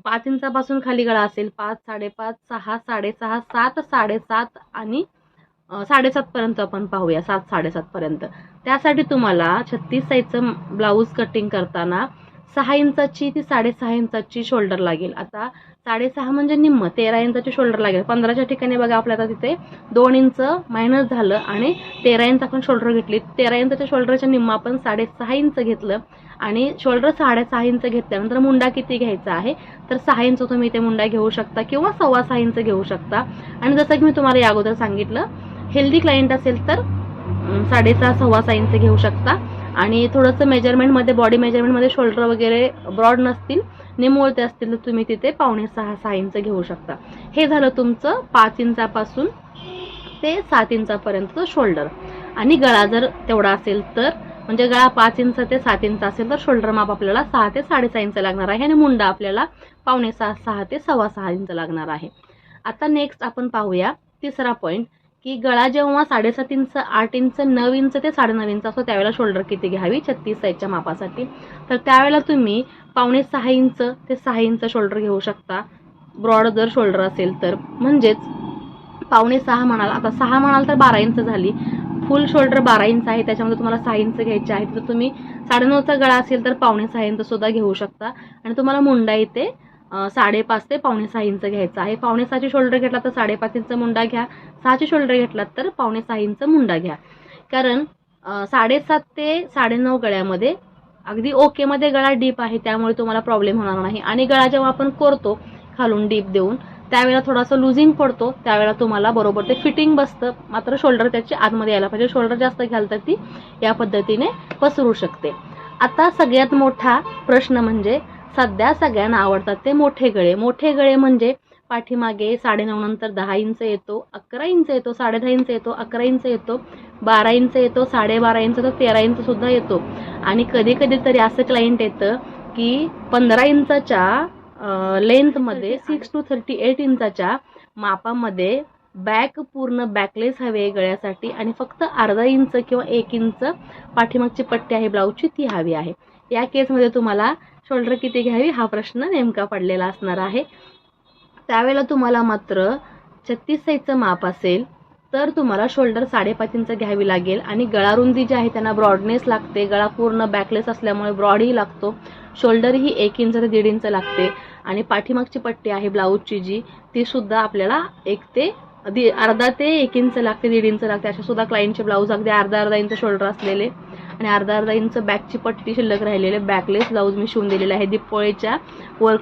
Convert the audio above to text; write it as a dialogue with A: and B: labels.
A: 5 इंचापासून खाली गळा असेल 5, 5.5, 6, 6.5, 7, 7.5 आणि 7.5 पर्यंत आपण पाहूया, 7, 7.5 पर्यंत. त्यासाठी तुम्हाला 36 साईजचं ब्लाऊज कटिंग करताना 6 इंचाची ती 6.5 इंचाची शोल्डर लागेल. आता 6.5 म्हणजे निम्म 13 इंचाची शोल्डर लागेल. 15च्या ठिकाणी बघा आपल्याला तिथे 2 इंच मायनस झालं आणि 13 इंच आपण शोल्डर घेतली. 13 इंचाच्या शोल्डरच्या निम्म आपण 6.5 इंच घेतलं आणि शोल्डर 6.5 इंच घेतल्यानंतर मुंडा किती घ्यायचा आहे, तर 6 इंच तुम्ही इथे मुंडा घेऊ शकता किंवा 6.25 इंच घेऊ शकता. आणि जसं की मी तुम्हाला या अगोदर सांगितलं, हेल्दी क्लायंट असेल तर 6.5 6.25 इंच घेऊ शकता. आणि थोडंसं मेजरमेंटमध्ये, बॉडी मेजरमेंटमध्ये शोल्डर वगैरे ब्रॉड नसतील, निमुळते असतील, तर तुम्ही तिथे 5.25 इंच घेऊ शकता. हे झालं तुमचं 5 इंचापासून ते 7 इंचापर्यंतचं शोल्डर. आणि गळा जर तेवढा असेल तर, म्हणजे गळा 5 इंच ते 7 इंच असेल तर शोल्डर माप आपल्याला 6 ते 6.5 इंच लागणार आहे आणि मुंडा आपल्याला 5.25 6 ते 6.25 इंच लागणार आहे. आता नेक्स्ट आपण पाहूया तिसरा पॉईंट, की गळा जेव्हा 7.5 इंच, 8 इंच, 9 इंच ते 9.5 इंच असतो त्यावेळेला शोल्डर किती घ्यावी 36 साईजच्या मापासाठी, तर त्यावेळेला तुम्ही 5.25 इंच ते 6 इंच शोल्डर घेऊ शकता. ब्रॉड जर शोल्डर असेल तर, म्हणजेच 5.25 म्हणाल, आता 6 म्हणाल तर 12 इंच झाली. फुल शोल्डर 12 इंच आहे, त्याच्यामध्ये तुम्हाला 6 इंच घ्यायचे आहेत, तर तुम्ही 9.5चा गळा असेल तर 5.25 इंच सुद्धा घेऊ शकता. आणि तुम्हाला मुंडा इथे 5.5 ते 5.25 इंच घ्यायचा आहे. 5.25ची शोल्डर घेतला तर 5.5 इंच मुंडा घ्या, 6ची शोल्डर घेतला तर 5.25 इंच मुंडा घ्या. कारण 7.5 ते 9.5 गळ्यामध्ये अगदी ओके मध्ये गळा डीप आहे, त्यामुळे तुम्हाला प्रॉब्लेम होणार नाही. आणि गळा जेव्हा आपण करतो खालून डीप देऊन, त्यावेळेला थोडासा लुझिंग पडतो, त्यावेळेला तुम्हाला बरोबर ते फिटिंग बसतं. मात्र शोल्डर त्याची आतमध्ये यायला पाहिजे. शोल्डर जास्त घ्याल तर ती या पद्धतीने पसरू शकते. आता सगळ्यात मोठा प्रश्न म्हणजे, सध्या सगळ्यांना आवडतात ते मोठे गळे. मोठे गळे म्हणजे पाठीमागे 9.5 नंतर 10 इंच येतो, 11 इंच येतो, 10.5 इंच येतो, 11 इंच येतो, 12 इंच येतो, 12.5 इंच येतो, 13 इंच सुद्धा येतो. आणि कधी कधी तरी असं क्लायंट येतं की 15 इंचाच्या लेंथमध्ये 6 to 38 इंचाच्या मापामध्ये बॅक पूर्ण बॅकलेस हवे गळ्यासाठी आणि फक्त अर्धा इंच किंवा 1 इंच पाठीमागची पट्टी आहे ब्लाऊजची ती हवी आहे. या केसमध्ये तुम्हाला शोल्डर किती घ्यावी हा प्रश्न नेमका पडलेला असणार आहे. त्यावेळेला तुम्हाला मात्र 36 साईजचं माप असेल तर तुम्हाला शोल्डर 5.5 इंच घ्यावी लागेल. आणि गळा रुंदी जी आहे त्यांना ब्रॉडनेस लागते, गळा पूर्ण बॅकलेस असल्यामुळे ब्रॉडही लागतो, शोल्डर ही 1 इंच ते 1.5 इंच लागते. आणि पाठीमागची पट्टी आहे ब्लाऊजची जी, ती सुद्धा आपल्याला 1 ते अर्धा ते 1 इंच लागते, 1.5 इंच लागते. अशा सुद्धा क्लायंटचे ब्लाऊज अगदी अर्धा इंच शोल्डर असलेले आणि अर्धा इंच बॅकची पट्टी शिल्लक राहिलेले बॅकलेस ब्लाऊज मी शिवून दिलेले आहे. दिपोळीच्या वर्क